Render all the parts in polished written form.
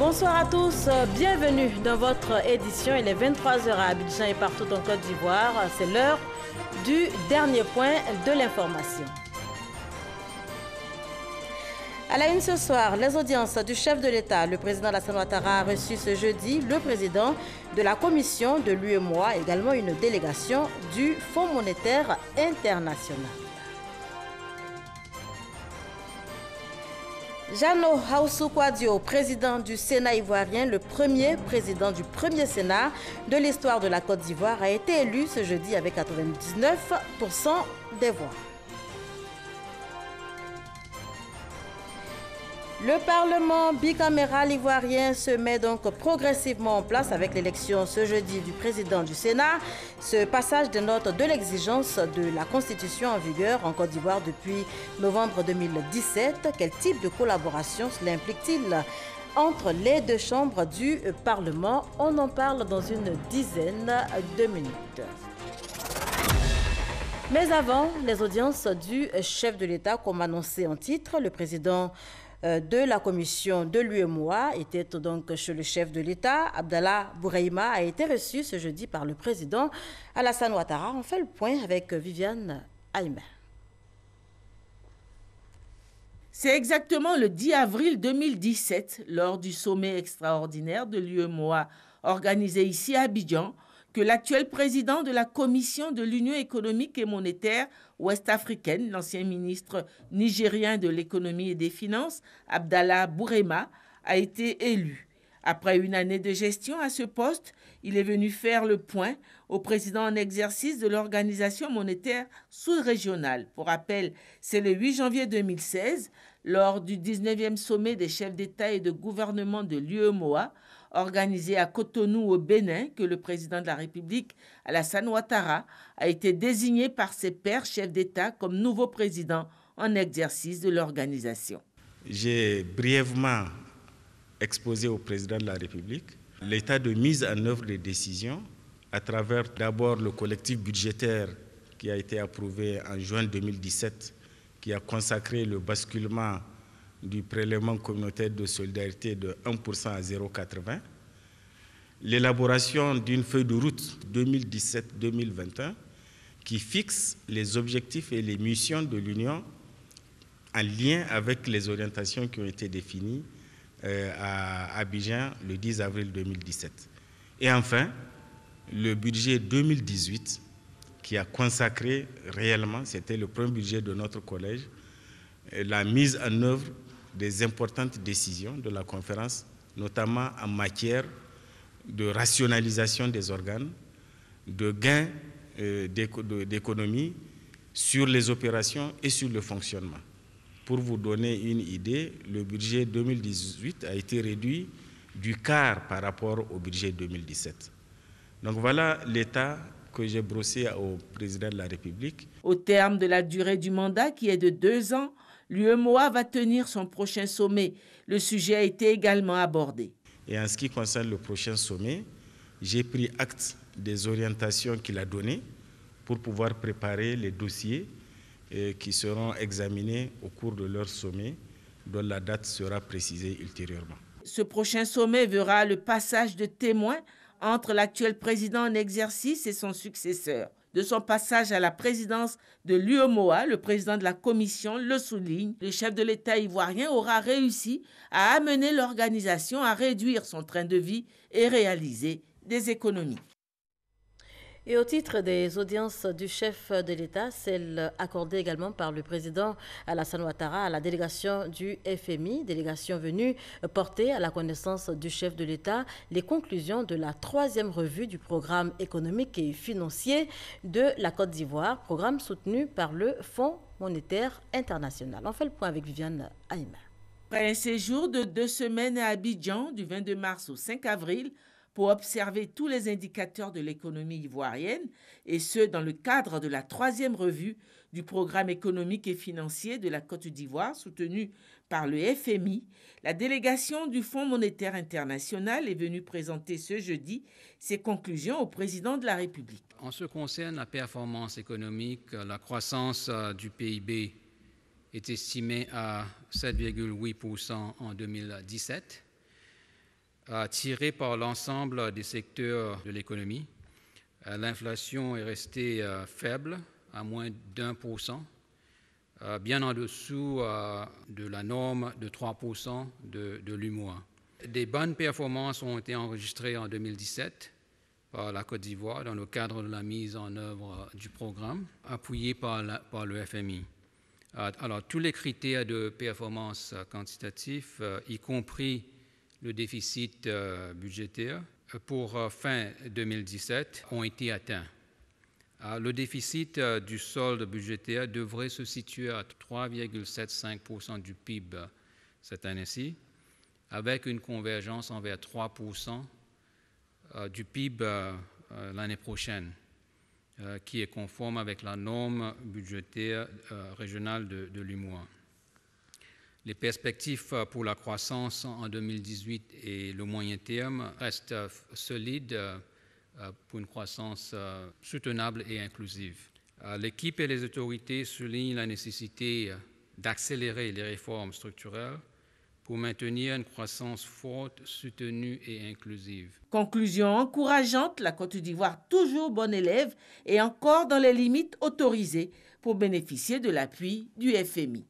Bonsoir à tous, bienvenue dans votre édition. Il est 23h à Abidjan et partout en Côte d'Ivoire. C'est l'heure du dernier point de l'information. À la une ce soir, les audiences du chef de l'État, le président Alassane Ouattara, a reçu ce jeudi le président de la commission de l'UEMOA, également une délégation du Fonds monétaire international. Jano Haoussou Kouadio, président du Sénat ivoirien, le premier président du premier Sénat de l'histoire de la Côte d'Ivoire, a été élu ce jeudi avec 99% des voix. Le Parlement bicaméral ivoirien se met donc progressivement en place avec l'élection ce jeudi du président du Sénat. Ce passage dénote de l'exigence de la Constitution en vigueur en Côte d'Ivoire depuis novembre 2017. Quel type de collaboration cela implique-t-il entre les deux chambres du Parlement? On en parle dans une dizaine de minutes. Mais avant, les audiences du chef de l'État, comme annoncé en titre, le président de la commission de l'UEMOA était donc chez le chef de l'État. Abdallah Bouraïma a été reçu ce jeudi par le président Alassane Ouattara. On fait le point avec Viviane Aïma. C'est exactement le 10 avril 2017, lors du sommet extraordinaire de l'UEMOA organisé ici à Abidjan, que l'actuel président de la Commission de l'Union économique et monétaire ouest-africaine, l'ancien ministre nigérien de l'économie et des finances, Abdallah Bouraïma, a été élu. Après une année de gestion à ce poste, il est venu faire le point au président en exercice de l'Organisation monétaire sous-régionale. Pour rappel, c'est le 8 janvier 2016, lors du 19e sommet des chefs d'État et de gouvernement de l'UEMOA, organisé à Cotonou au Bénin, que le président de la République, Alassane Ouattara, a été désigné par ses pairs chefs d'État comme nouveau président en exercice de l'organisation. J'ai brièvement exposé au président de la République l'état de mise en œuvre des décisions à travers d'abord le collectif budgétaire qui a été approuvé en juin 2017, qui a consacré le basculement du prélèvement communautaire de solidarité de 1% à 0,80, l'élaboration d'une feuille de route 2017-2021 qui fixe les objectifs et les missions de l'Union en lien avec les orientations qui ont été définies à Abidjan le 10 avril 2017. Et enfin, le budget 2018 qui a consacré réellement, c'était le premier budget de notre collège, la mise en œuvre des importantes décisions de la conférence, notamment en matière de rationalisation des organes, de gains d'économie sur les opérations et sur le fonctionnement. Pour vous donner une idée, le budget 2018 a été réduit du quart par rapport au budget 2017. Donc voilà l'état que j'ai brossé au président de la République. Au terme de la durée du mandat, qui est de 2 ans, l'UEMOA va tenir son prochain sommet. Le sujet a été également abordé. Et en ce qui concerne le prochain sommet, j'ai pris acte des orientations qu'il a données pour pouvoir préparer les dossiers qui seront examinés au cours de leur sommet, dont la date sera précisée ultérieurement. Ce prochain sommet verra le passage de témoins entre l'actuel président en exercice et son successeur. De son passage à la présidence de l'UEMOA, le président de la commission le souligne, le chef de l'État ivoirien aura réussi à amener l'organisation à réduire son train de vie et réaliser des économies. Et au titre des audiences du chef de l'État, celle accordée également par le président Alassane Ouattara à la délégation du FMI, délégation venue porter à la connaissance du chef de l'État les conclusions de la 3e revue du programme économique et financier de la Côte d'Ivoire, programme soutenu par le Fonds monétaire international. On fait le point avec Viviane Aïma. Après un séjour de 2 semaines à Abidjan, du 22 mars au 5 avril, pour observer tous les indicateurs de l'économie ivoirienne, et ce, dans le cadre de la 3e revue du programme économique et financier de la Côte d'Ivoire, soutenu par le FMI, la délégation du Fonds monétaire international est venue présenter ce jeudi ses conclusions au président de la République. En ce qui concerne la performance économique, la croissance du PIB est estimée à 7,8% en 2017. tiré par l'ensemble des secteurs de l'économie. L'inflation est restée faible, à moins d'1%, bien en dessous de la norme de 3% de l'UMOA. Des bonnes performances ont été enregistrées en 2017 par la Côte d'Ivoire dans le cadre de la mise en œuvre du programme, appuyé par le FMI. Alors, tous les critères de performance quantitatifs, y compris le déficit budgétaire, pour fin 2017, ont été atteints. Le déficit du solde budgétaire devrait se situer à 3,75% du PIB cette année-ci, avec une convergence envers 3% du PIB l'année prochaine, qui est conforme avec la norme budgétaire régionale de l'UMOA. Les perspectives pour la croissance en 2018 et le moyen terme restent solides pour une croissance soutenable et inclusive. L'équipe et les autorités soulignent la nécessité d'accélérer les réformes structurelles pour maintenir une croissance forte, soutenue et inclusive. Conclusion encourageante, la Côte d'Ivoire toujours bonne élève et encore dans les limites autorisées pour bénéficier de l'appui du FMI.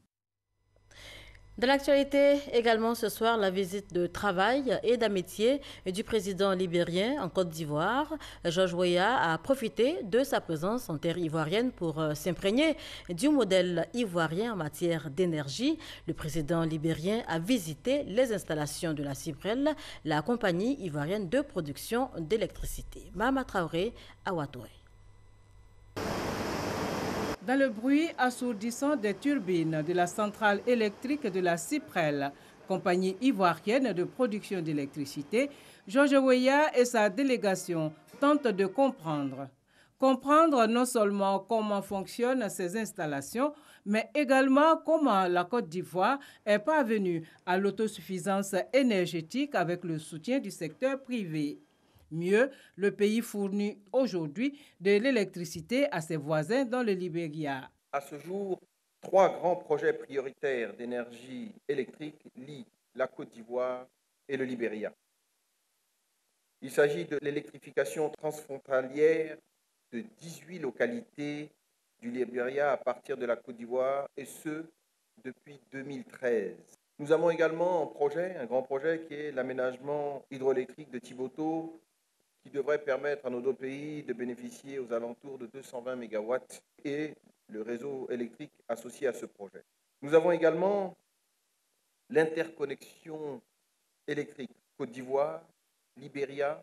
De l'actualité également ce soir, la visite de travail et d'amitié du président libérien en Côte d'Ivoire. George Weah a profité de sa présence en terre ivoirienne pour s'imprégner du modèle ivoirien en matière d'énergie. Le président libérien a visité les installations de la Cibrel, la compagnie ivoirienne de production d'électricité. Mahama Traoré à Ouattoué. Dans le bruit assourdissant des turbines de la centrale électrique de la Ciprel, compagnie ivoirienne de production d'électricité, George Weah et sa délégation tentent de comprendre. Comprendre non seulement comment fonctionnent ces installations, mais également comment la Côte d'Ivoire est parvenue à l'autosuffisance énergétique avec le soutien du secteur privé. Mieux, le pays fournit aujourd'hui de l'électricité à ses voisins dans le Libéria. À ce jour, 3 grands projets prioritaires d'énergie électrique lient la Côte d'Ivoire et le Libéria. Il s'agit de l'électrification transfrontalière de 18 localités du Libéria à partir de la Côte d'Ivoire, et ce, depuis 2013. Nous avons également un grand projet qui est l'aménagement hydroélectrique de Tiboto, qui devrait permettre à nos deux pays de bénéficier aux alentours de 220 MW et le réseau électrique associé à ce projet. Nous avons également l'interconnexion électrique Côte d'Ivoire, Libéria,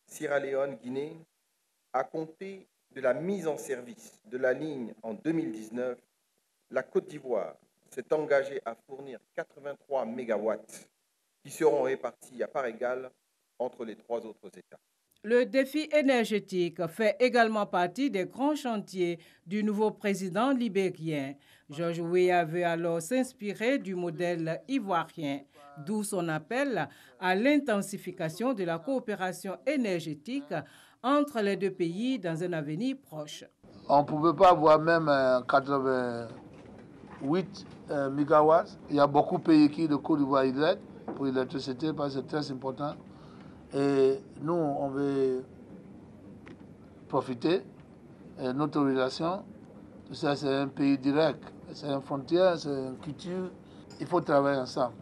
Sierra Leone, Guinée. À compter de la mise en service de la ligne en 2019, la Côte d'Ivoire s'est engagée à fournir 83 MW qui seront répartis à part égale entre les 3 autres États. Le défi énergétique fait également partie des grands chantiers du nouveau président libérien. George Weah veut alors s'inspirer du modèle ivoirien, d'où son appel à l'intensification de la coopération énergétique entre les deux pays dans un avenir proche. On ne pouvait pas avoir même 88 mégawatts. Il y a beaucoup de pays qui de Côte d'Ivoire pour l'électricité parce que c'est très important. Et nous, on veut profiter de notre relation. Tout ça, c'est un pays direct, c'est une frontière, c'est une culture. Il faut travailler ensemble.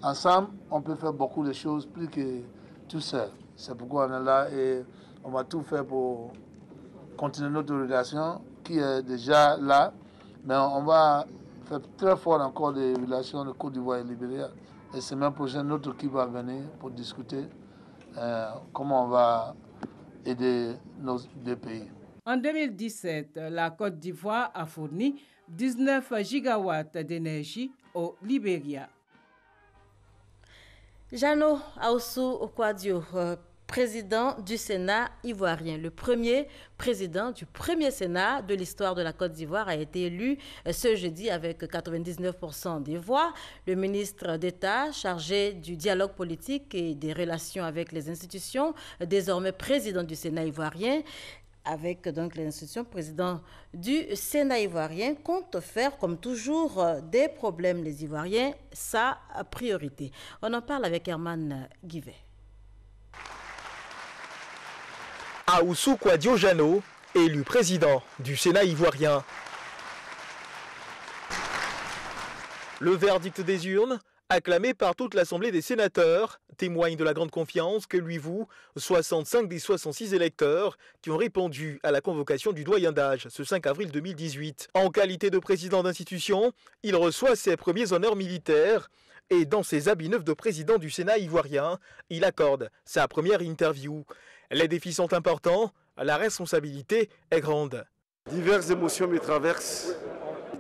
Ensemble, on peut faire beaucoup de choses plus que tout seul. C'est pourquoi on est là et on va tout faire pour continuer notre relation qui est déjà là. Mais on va faire très fort encore des relations de Côte d'Ivoire et Libéria. Et c'est même prochain notre équipe va venir pour discuter comment on va aider nos deux pays. En 2017, la Côte d'Ivoire a fourni 19 gigawatts d'énergie au Libéria. Jano Aoussou Okwadio, président du Sénat ivoirien. Le premier président du premier Sénat de l'histoire de la Côte d'Ivoire a été élu ce jeudi avec 99% des voix. Le ministre d'État chargé du dialogue politique et des relations avec les institutions, désormais président du Sénat ivoirien, avec donc l'institution, président du Sénat ivoirien, compte faire, comme toujours, des problèmes des Ivoiriens sa priorité. On en parle avec Herman Guivet. Ahoussou Kouadio-Jano, élu président du Sénat ivoirien. Le verdict des urnes, acclamé par toute l'Assemblée des sénateurs, témoigne de la grande confiance que lui vouent 65 des 66 électeurs qui ont répondu à la convocation du doyen d'âge ce 5 avril 2018. En qualité de président d'institution, il reçoit ses premiers honneurs militaires et dans ses habits neufs de président du Sénat ivoirien, il accorde sa première interview. Les défis sont importants, la responsabilité est grande. Diverses émotions me traversent.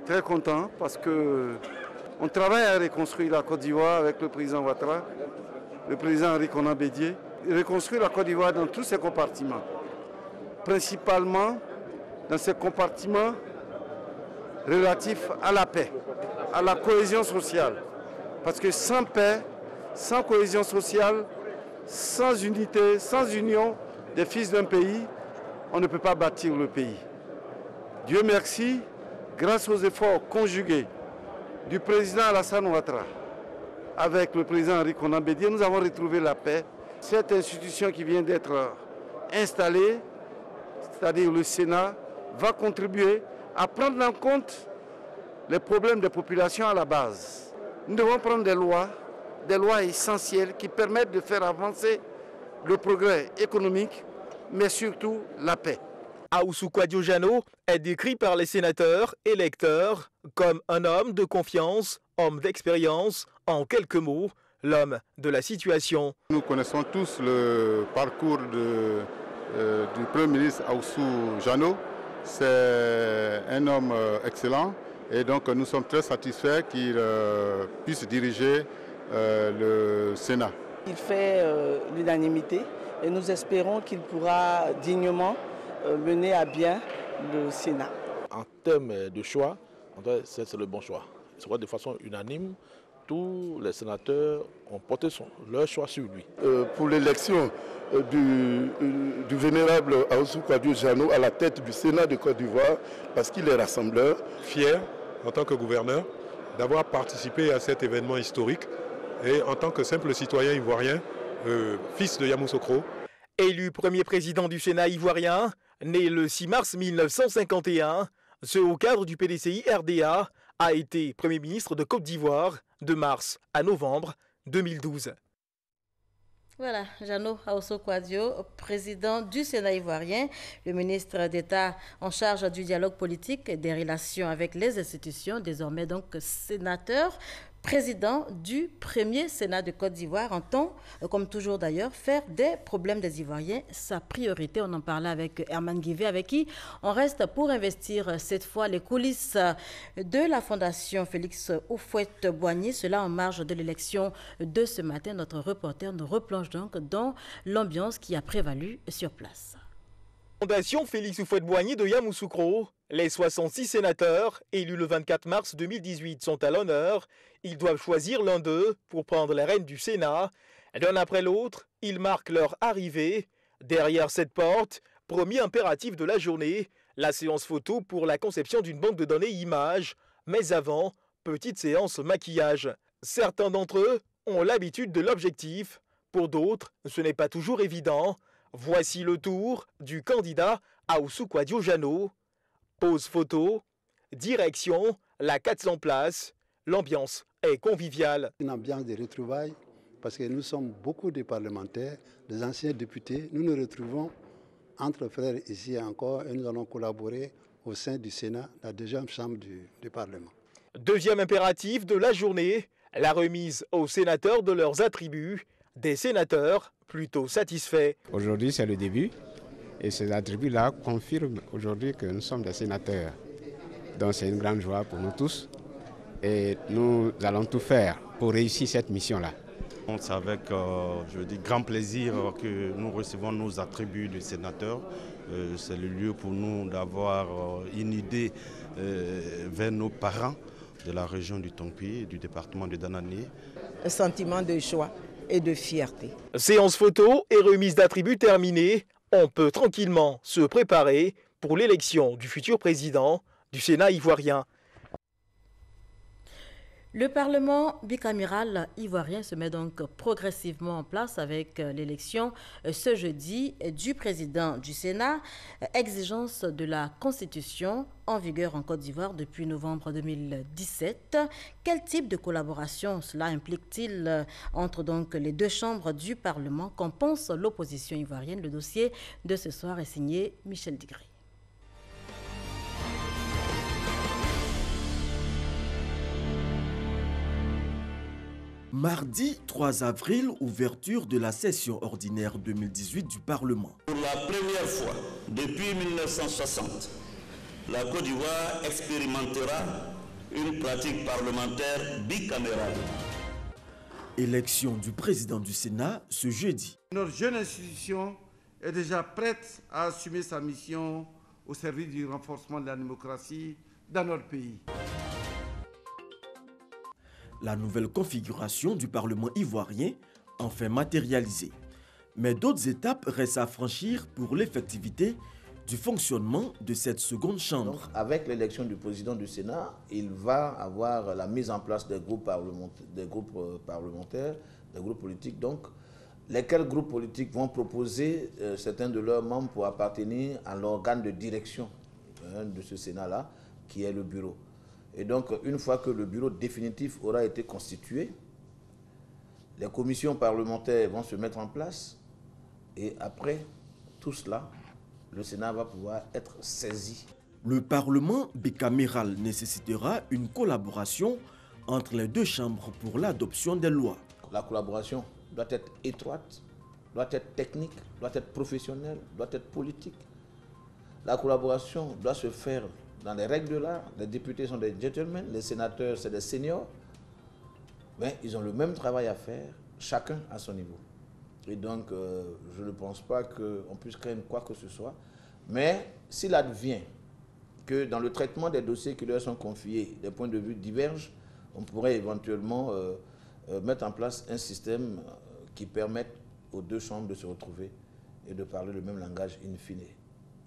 Très content parce que on travaille à reconstruire la Côte d'Ivoire avec le président Ouattara, le président Henri Konan Bédié, reconstruire la Côte d'Ivoire dans tous ses compartiments. Principalement dans ces compartiments relatifs à la paix, à la cohésion sociale. Parce que sans paix, sans cohésion sociale, sans unité, sans union des fils d'un pays, on ne peut pas bâtir le pays. Dieu merci, grâce aux efforts conjugués du président Alassane Ouattara avec le président Henri Konan Bédié, nous avons retrouvé la paix. Cette institution qui vient d'être installée, c'est-à-dire le Sénat, va contribuer à prendre en compte les problèmes des populations à la base. Nous devons prendre des lois essentielles qui permettent de faire avancer le progrès économique, mais surtout la paix. Ahoussou Kouadio-Jano est décrit par les sénateurs électeurs comme un homme de confiance, homme d'expérience, en quelques mots, l'homme de la situation. Nous connaissons tous le parcours du Premier ministre Ahoussou Jano. C'est un homme excellent et donc nous sommes très satisfaits qu'il puisse diriger le Sénat. Il fait l'unanimité et nous espérons qu'il pourra dignement mener à bien le Sénat. En termes de choix, c'est le bon choix. C'est de façon unanime, tous les sénateurs ont porté leur choix sur lui. Pour l'élection du vénérable Ahoussou Kouadio-Jano à la tête du Sénat de Côte d'Ivoire, parce qu'il est rassembleur. Fier, en tant que gouverneur, d'avoir participé à cet événement historique et en tant que simple citoyen ivoirien, fils de Yamoussoukro. Élu premier président du Sénat ivoirien, né le 6 mars 1951, ce haut cadre du PDCI RDA a été Premier ministre de Côte d'Ivoire de mars à novembre 2012. Voilà, Jano Ahoussou Kouadio, président du Sénat ivoirien, le ministre d'État en charge du dialogue politique et des relations avec les institutions, désormais donc sénateur, président du premier Sénat de Côte d'Ivoire, entend, comme toujours d'ailleurs, faire des problèmes des Ivoiriens sa priorité. On en parlait avec Herman Guivet, avec qui on reste pour investir cette fois les coulisses de la Fondation Félix Houphouët-Boigny. Cela en marge de l'élection de ce matin. Notre reporter nous replonge donc dans l'ambiance qui a prévalu sur place. Fondation Félix Houphouët-Boigny de Yamoussoukro. Les 66 sénateurs élus le 24 mars 2018 sont à l'honneur. Ils doivent choisir l'un d'eux pour prendre les rênes du Sénat. L'un après l'autre, ils marquent leur arrivée. Derrière cette porte, premier impératif de la journée, la séance photo pour la conception d'une banque de données images. Mais avant, petite séance maquillage. Certains d'entre eux ont l'habitude de l'objectif. Pour d'autres, ce n'est pas toujours évident. Voici le tour du candidat Ahoussou Kouadio-Jano. Pose photo, direction, la 400 places. L'ambiance est conviviale. Une ambiance de retrouvailles parce que nous sommes beaucoup de parlementaires, des anciens députés. Nous nous retrouvons entre frères ici encore et nous allons collaborer au sein du Sénat, la deuxième chambre du Parlement. Deuxième impératif de la journée, la remise aux sénateurs de leurs attributs. Des sénateurs plutôt satisfaits. Aujourd'hui, c'est le début. Et ces attributs-là confirment aujourd'hui que nous sommes des sénateurs. Donc c'est une grande joie pour nous tous. Et nous allons tout faire pour réussir cette mission-là. C'est avec grand plaisir que nous recevons nos attributs de sénateurs. C'est le lieu pour nous d'avoir une idée vers nos parents de la région du Tongpi, du département de Danani. Un sentiment de joie et de fierté. Séance photo et remise d'attributs terminée. On peut tranquillement se préparer pour l'élection du futur président du Sénat ivoirien. Le Parlement bicaméral ivoirien se met donc progressivement en place avec l'élection ce jeudi du président du Sénat, exigence de la Constitution en vigueur en Côte d'Ivoire depuis novembre 2017. Quel type de collaboration cela implique-t-il entre donc les deux chambres du Parlement? Qu'en pense l'opposition ivoirienne? Le dossier de ce soir est signé Michel Digri. Mardi 3 avril, ouverture de la session ordinaire 2018 du Parlement. Pour la première fois depuis 1960, la Côte d'Ivoire expérimentera une pratique parlementaire bicamérale. Élection du président du Sénat ce jeudi. Notre jeune institution est déjà prête à assumer sa mission au service du renforcement de la démocratie dans notre pays. La nouvelle configuration du Parlement ivoirien enfin matérialisée. Mais d'autres étapes restent à franchir pour l'effectivité du fonctionnement de cette seconde chambre. Donc, avec l'élection du président du Sénat, il va avoir la mise en place des groupes parlementaires, des groupes politiques, donc, lesquels groupes politiques vont proposer certains de leurs membres pour appartenir à l'organe de direction de ce Sénat-là, qui est le bureau. Et donc, une fois que le bureau définitif aura été constitué, les commissions parlementaires vont se mettre en place et après tout cela, le Sénat va pouvoir être saisi. Le Parlement bicaméral nécessitera une collaboration entre les deux chambres pour l'adoption des lois. La collaboration doit être étroite, doit être technique, doit être professionnelle, doit être politique. La collaboration doit se faire dans les règles de l'art. Les députés sont des gentlemen, les sénateurs, c'est des seniors. Mais ils ont le même travail à faire, chacun à son niveau. Et donc, je ne pense pas qu'on puisse craindre quoi que ce soit. Mais s'il advient que dans le traitement des dossiers qui leur sont confiés, des points de vue divergent, on pourrait éventuellement mettre en place un système qui permette aux deux chambres de se retrouver et de parler le même langage in fine.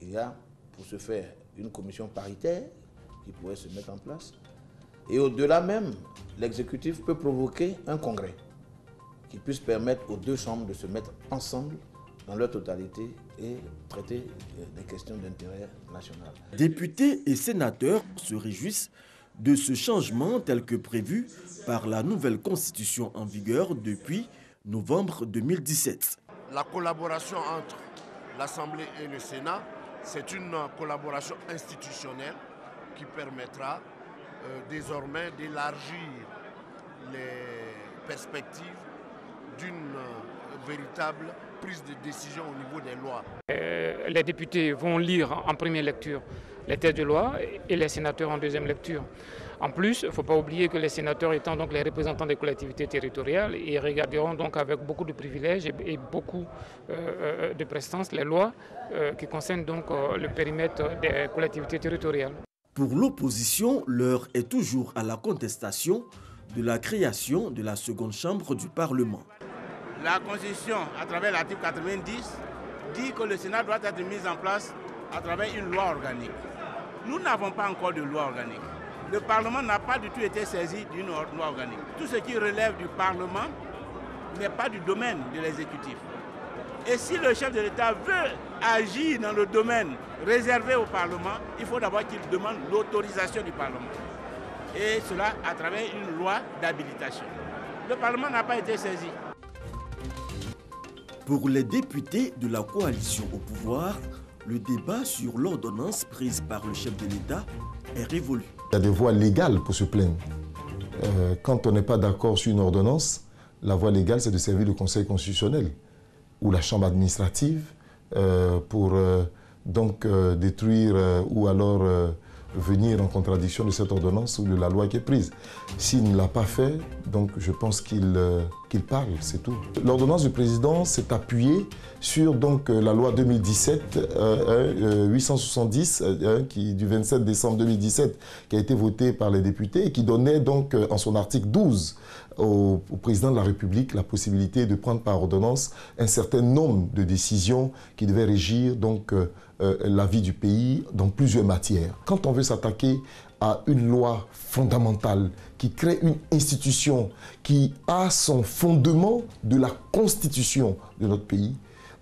Il y a, pour ce faire, une commission paritaire qui pourrait se mettre en place. Et au-delà même, l'exécutif peut provoquer un congrès qui puisse permettre aux deux chambres de se mettre ensemble dans leur totalité et traiter des questions d'intérêt national. Députés et sénateurs se réjouissent de ce changement tel que prévu par la nouvelle constitution en vigueur depuis novembre 2017. La collaboration entre l'Assemblée et le Sénat, c'est une collaboration institutionnelle qui permettra désormais d'élargir les perspectives d'une véritable prise de décision au niveau des lois. Les députés vont lire en première lecture les textes de loi et les sénateurs en deuxième lecture. En plus, il ne faut pas oublier que les sénateurs étant donc les représentants des collectivités territoriales, ils regarderont donc avec beaucoup de privilèges et beaucoup de prestance les lois qui concernent donc le périmètre des collectivités territoriales. Pour l'opposition, l'heure est toujours à la contestation de la création de la seconde chambre du Parlement. La Constitution, à travers l'article 90, dit que le Sénat doit être mis en place à travers une loi organique. Nous n'avons pas encore de loi organique. Le Parlement n'a pas du tout été saisi d'une loi organique. Tout ce qui relève du Parlement n'est pas du domaine de l'exécutif. Et si le chef de l'État veut agir dans le domaine réservé au Parlement, il faut d'abord qu'il demande l'autorisation du Parlement. Et cela à travers une loi d'habilitation. Le Parlement n'a pas été saisi. Pour les députés de la coalition au pouvoir, le débat sur l'ordonnance prise par le chef de l'État est révolu. Il y a des voies légales pour se plaindre. Quand on n'est pas d'accord sur une ordonnance, la voie légale, c'est de servir le Conseil constitutionnel ou la Chambre administrative pour détruire ou alors venir en contradiction de cette ordonnance ou de la loi qui est prise. S'il ne l'a pas fait, donc je pense qu'il qu'il parle, c'est tout. L'ordonnance du président s'est appuyée sur donc, la loi 2017-870 du 27 décembre 2017 qui a été votée par les députés et qui donnait donc en son article 12 au président de la République la possibilité de prendre par ordonnance un certain nombre de décisions qui devaient régir donc, la vie du pays dans plusieurs matières. Quand on veut s'attaquer à une loi fondamentale qui crée une institution qui a son fondement de la constitution de notre pays,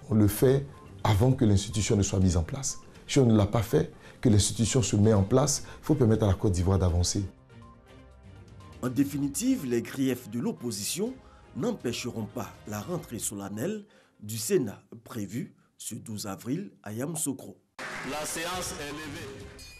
on le fait avant que l'institution ne soit mise en place. Si on ne l'a pas fait, que l'institution se met en place, il faut permettre à la Côte d'Ivoire d'avancer. En définitive, les griefs de l'opposition n'empêcheront pas la rentrée solennelle du Sénat prévue ce 12 avril à Yamoussoukro. La séance est levée.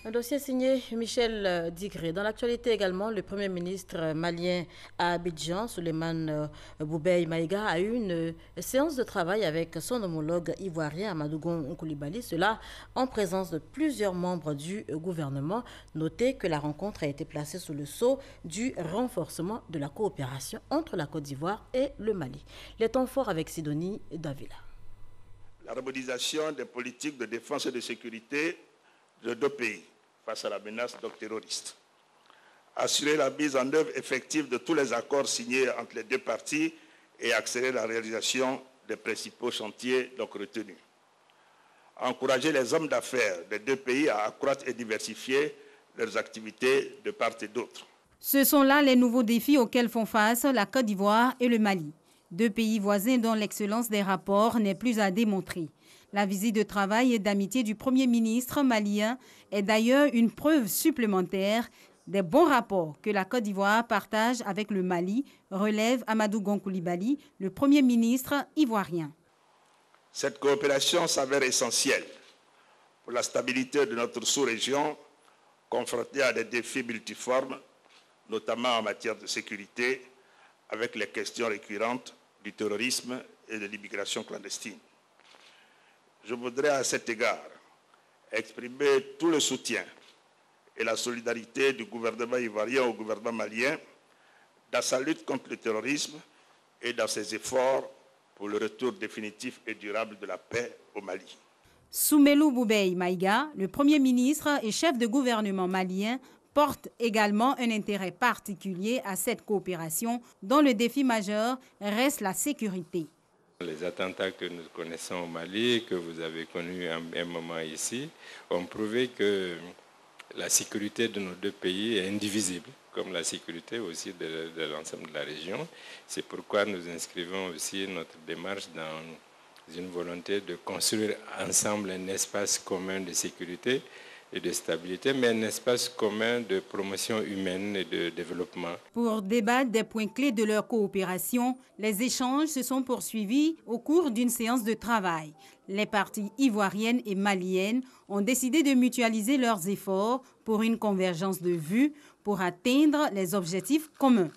Un dossier signé Michel Digré. Dans l'actualité également, le Premier ministre malien à Abidjan, Souleymane Boubeye Maïga, a eu une séance de travail avec son homologue ivoirien Amadou Gon Coulibaly, cela en présence de plusieurs membres du gouvernement. Notez que la rencontre a été placée sous le sceau du renforcement de la coopération entre la Côte d'Ivoire et le Mali. Les temps forts avec Sidonie Davila. La harmonisation des politiques de défense et de sécurité de deux pays face à la menace terroriste. Assurer la mise en œuvre effective de tous les accords signés entre les deux parties et accélérer la réalisation des principaux chantiers retenus. Encourager les hommes d'affaires des deux pays à accroître et diversifier leurs activités de part et d'autre. Ce sont là les nouveaux défis auxquels font face la Côte d'Ivoire et le Mali. Deux pays voisins dont l'excellence des rapports n'est plus à démontrer. La visite de travail et d'amitié du Premier ministre malien est d'ailleurs une preuve supplémentaire des bons rapports que la Côte d'Ivoire partage avec le Mali, relève Amadou Gon Coulibaly, le Premier ministre ivoirien. Cette coopération s'avère essentielle pour la stabilité de notre sous-région, confrontée à des défis multiformes, notamment en matière de sécurité, avec les questions récurrentes du terrorisme et de l'immigration clandestine. Je voudrais à cet égard exprimer tout le soutien et la solidarité du gouvernement ivoirien au gouvernement malien dans sa lutte contre le terrorisme et dans ses efforts pour le retour définitif et durable de la paix au Mali. Soumelou Boubeye Maïga, le Premier ministre et chef de gouvernement malien, porte également un intérêt particulier à cette coopération dont le défi majeur reste la sécurité. Les attentats que nous connaissons au Mali, que vous avez connus un moment ici, ont prouvé que la sécurité de nos deux pays est indivisible, comme la sécurité aussi de l'ensemble de la région. C'est pourquoi nous inscrivons aussi notre démarche dans une volonté de construire ensemble un espace commun de sécurité et de stabilité, mais un espace commun de promotion humaine et de développement. Pour débattre des points clés de leur coopération, les échanges se sont poursuivis au cours d'une séance de travail. Les parties ivoiriennes et maliennes ont décidé de mutualiser leurs efforts pour une convergence de vues pour atteindre les objectifs communs.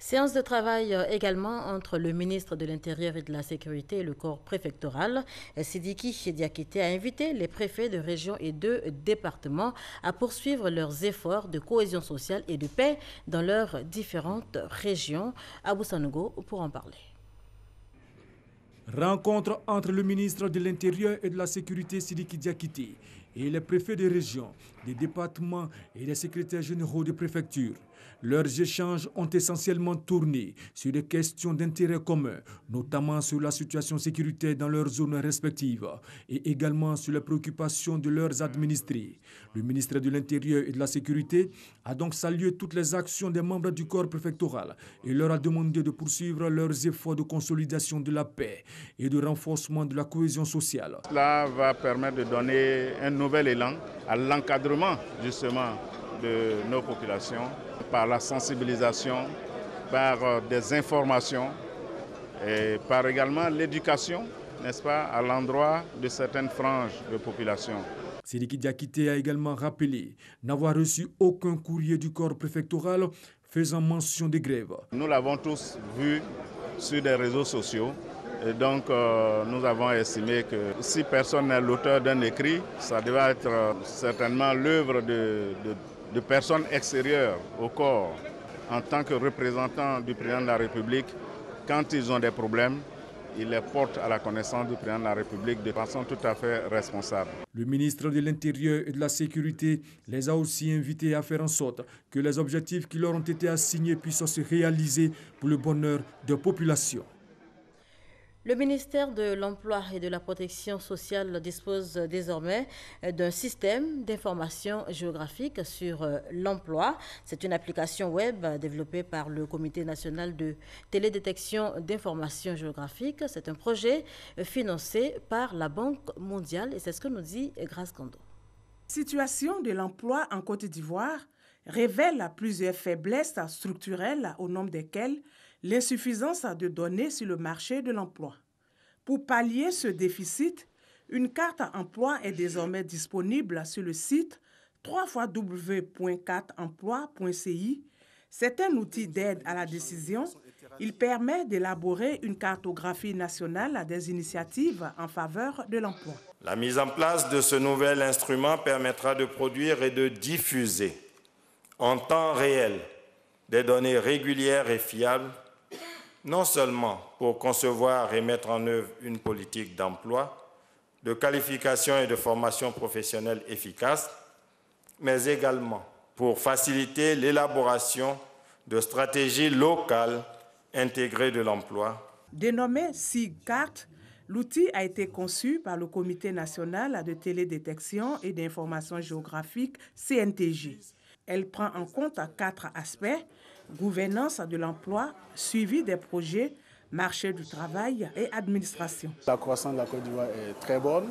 Séance de travail également entre le ministre de l'Intérieur et de la Sécurité et le corps préfectoral. Sidiki Diakité a invité les préfets de région et de départements à poursuivre leurs efforts de cohésion sociale et de paix dans leurs différentes régions. Abou Sanogo pour en parler. Rencontre entre le ministre de l'Intérieur et de la Sécurité Sidiki Diakité et les préfets de région, des départements et les secrétaires généraux de préfecture. Leurs échanges ont essentiellement tourné sur des questions d'intérêt commun, notamment sur la situation sécuritaire dans leurs zones respectives et également sur les préoccupations de leurs administrés. Le ministre de l'Intérieur et de la Sécurité a donc salué toutes les actions des membres du corps préfectoral et leur a demandé de poursuivre leurs efforts de consolidation de la paix et de renforcement de la cohésion sociale. Cela va permettre de donner un nouvel élan à l'encadrement justement de nos populations par la sensibilisation, par des informations et par également l'éducation, n'est-ce pas, à l'endroit de certaines franges de population. Sidiki Diakité a également rappelé n'avoir reçu aucun courrier du corps préfectoral faisant mention de grève. Nous l'avons tous vu sur des réseaux sociaux. Et donc, nous avons estimé que si personne n'est l'auteur d'un écrit, ça devait être certainement l'œuvre de personnes extérieures au corps. en tant que représentants du président de la République, quand ils ont des problèmes, ils les portent à la connaissance du président de la République de façon tout à fait responsable. Le ministre de l'Intérieur et de la Sécurité les a aussi invités à faire en sorte que les objectifs qui leur ont été assignés puissent se réaliser pour le bonheur des populations. Le ministère de l'Emploi et de la Protection sociale dispose désormais d'un système d'information géographique sur l'emploi. C'est une application web développée par le Comité national de télédétection d'information géographique. C'est un projet financé par la Banque mondiale et c'est ce que nous dit Grace Kando. La situation de l'emploi en Côte d'Ivoire révèle plusieurs faiblesses structurelles au nombre desquelles l'insuffisance de données sur le marché de l'emploi. Pour pallier ce déficit, une carte emploi est désormais disponible sur le site www.cartemploi.ci. C'est un outil d'aide à la décision. Il permet d'élaborer une cartographie nationale des initiatives en faveur de l'emploi. La mise en place de ce nouvel instrument permettra de produire et de diffuser en temps réel des données régulières et fiables, non seulement pour concevoir et mettre en œuvre une politique d'emploi, de qualification et de formation professionnelle efficace, mais également pour faciliter l'élaboration de stratégies locales intégrées de l'emploi. Dénommé SIGCART, l'outil a été conçu par le Comité national de télédétection et d'information géographique, CNTG. Elle prend en compte 4 aspects: gouvernance de l'emploi, suivi des projets, marché du travail et administration. La croissance de la Côte d'Ivoire est très bonne,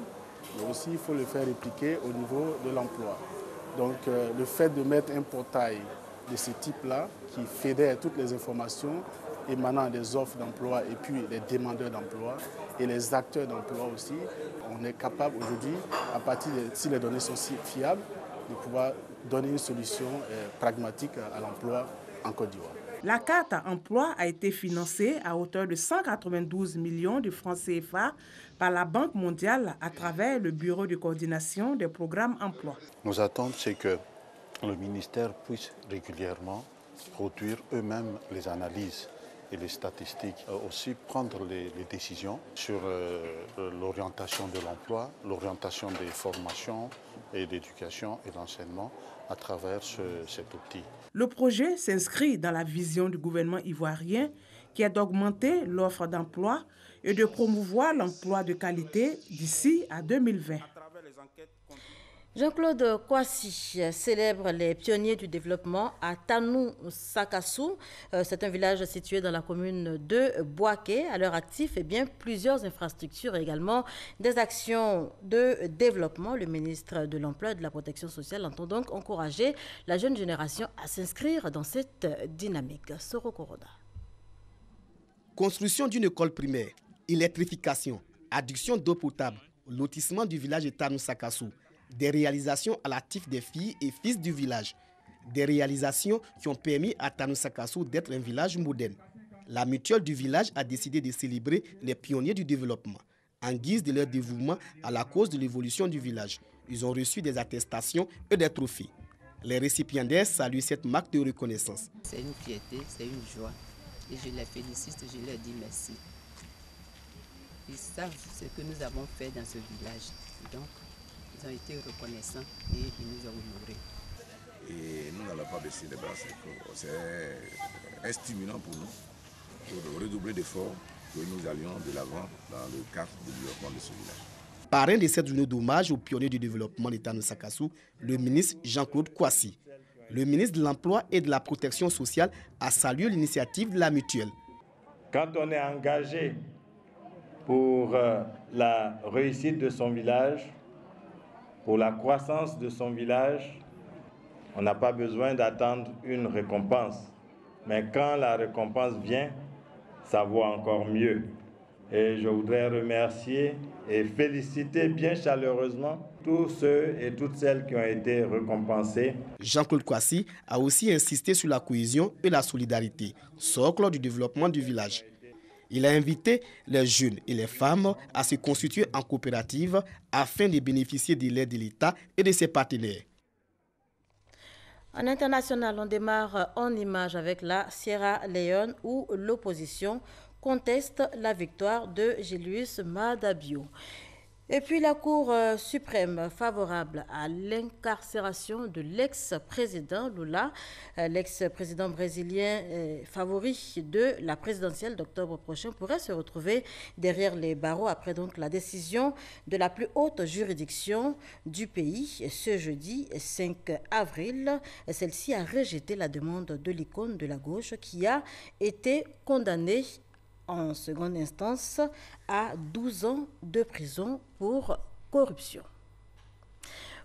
mais aussi il faut le faire répliquer au niveau de l'emploi. Donc le fait de mettre un portail de ce type-là qui fédère toutes les informations émanant des offres d'emploi et puis les demandeurs d'emploi et les acteurs d'emploi aussi, on est capable aujourd'hui, à partir de, si les données sont si fiables, de pouvoir donner une solution pragmatique à l'emploi en Côte d'Ivoire. La carte emploi a été financée à hauteur de 192 millions de francs CFA par la Banque mondiale à travers le Bureau de coordination des programmes emploi. Nos attentes, c'est que le ministère puisse régulièrement produire eux-mêmes les analyses et les statistiques, aussi prendre les décisions sur l'orientation de l'emploi, l'orientation des formations et d'éducation et d'enseignement à travers cet outil. Le projet s'inscrit dans la vision du gouvernement ivoirien qui est d'augmenter l'offre d'emploi et de promouvoir l'emploi de qualité d'ici à 2020. Jean-Claude Kwasi célèbre les pionniers du développement à Tanou Sakassou. C'est un village situé dans la commune de Boaké. À leur actif, plusieurs infrastructures et également des actions de développement. Le ministre de l'Emploi et de la Protection sociale entend donc encourager la jeune génération à s'inscrire dans cette dynamique. Soro Koroda. Construction d'une école primaire, électrification, adduction d'eau potable, lotissement du village de Tanou Sakassou. Des réalisations à l'actif des filles et fils du village. Des réalisations qui ont permis à Tanou Sakassou d'être un village moderne. La mutuelle du village a décidé de célébrer les pionniers du développement en guise de leur dévouement à la cause de l'évolution du village. Ils ont reçu des attestations et des trophées. Les récipiendaires saluent cette marque de reconnaissance. C'est une fierté, c'est une joie. Et je les félicite, je leur dis merci. Ils savent ce que nous avons fait dans ce village. Donc, ils ont été reconnaissants et ils nous ont honorés. Et nous n'allons pas baisser les bras. C'est un stimulant pour nous, pour redoubler d'efforts, que nous allions de l'avant dans le cadre du développement de ce village. Parrain de cette journée d'hommage aux pionniers du développement de Tanou Sakassou, le ministre Jean-Claude Kwasi. Le ministre de l'Emploi et de la Protection sociale a salué l'initiative de la mutuelle. Quand on est engagé pour la réussite de son village, pour la croissance de son village, on n'a pas besoin d'attendre une récompense. Mais quand la récompense vient, ça vaut encore mieux. Et je voudrais remercier et féliciter bien chaleureusement tous ceux et toutes celles qui ont été récompensés. Jean-Claude Kwasi a aussi insisté sur la cohésion et la solidarité, socle du développement du village. Il a invité les jeunes et les femmes à se constituer en coopérative afin de bénéficier de l'aide de l'État et de ses partenaires. En international, on démarre en image avec la Sierra Leone où l'opposition conteste la victoire de Julius Maada Bio. Et puis la Cour suprême favorable à l'incarcération de l'ex-président Lula, l'ex-président brésilien favori de la présidentielle d'octobre prochain, pourrait se retrouver derrière les barreaux après donc la décision de la plus haute juridiction du pays ce jeudi 5 avril. Celle-ci a rejeté la demande de l'icône de la gauche qui a été condamnée en seconde instance à 12 ans de prison pour corruption.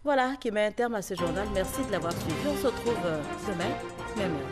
Voilà qui met un terme à ce journal. Merci de l'avoir suivi. On se retrouve demain, même heure.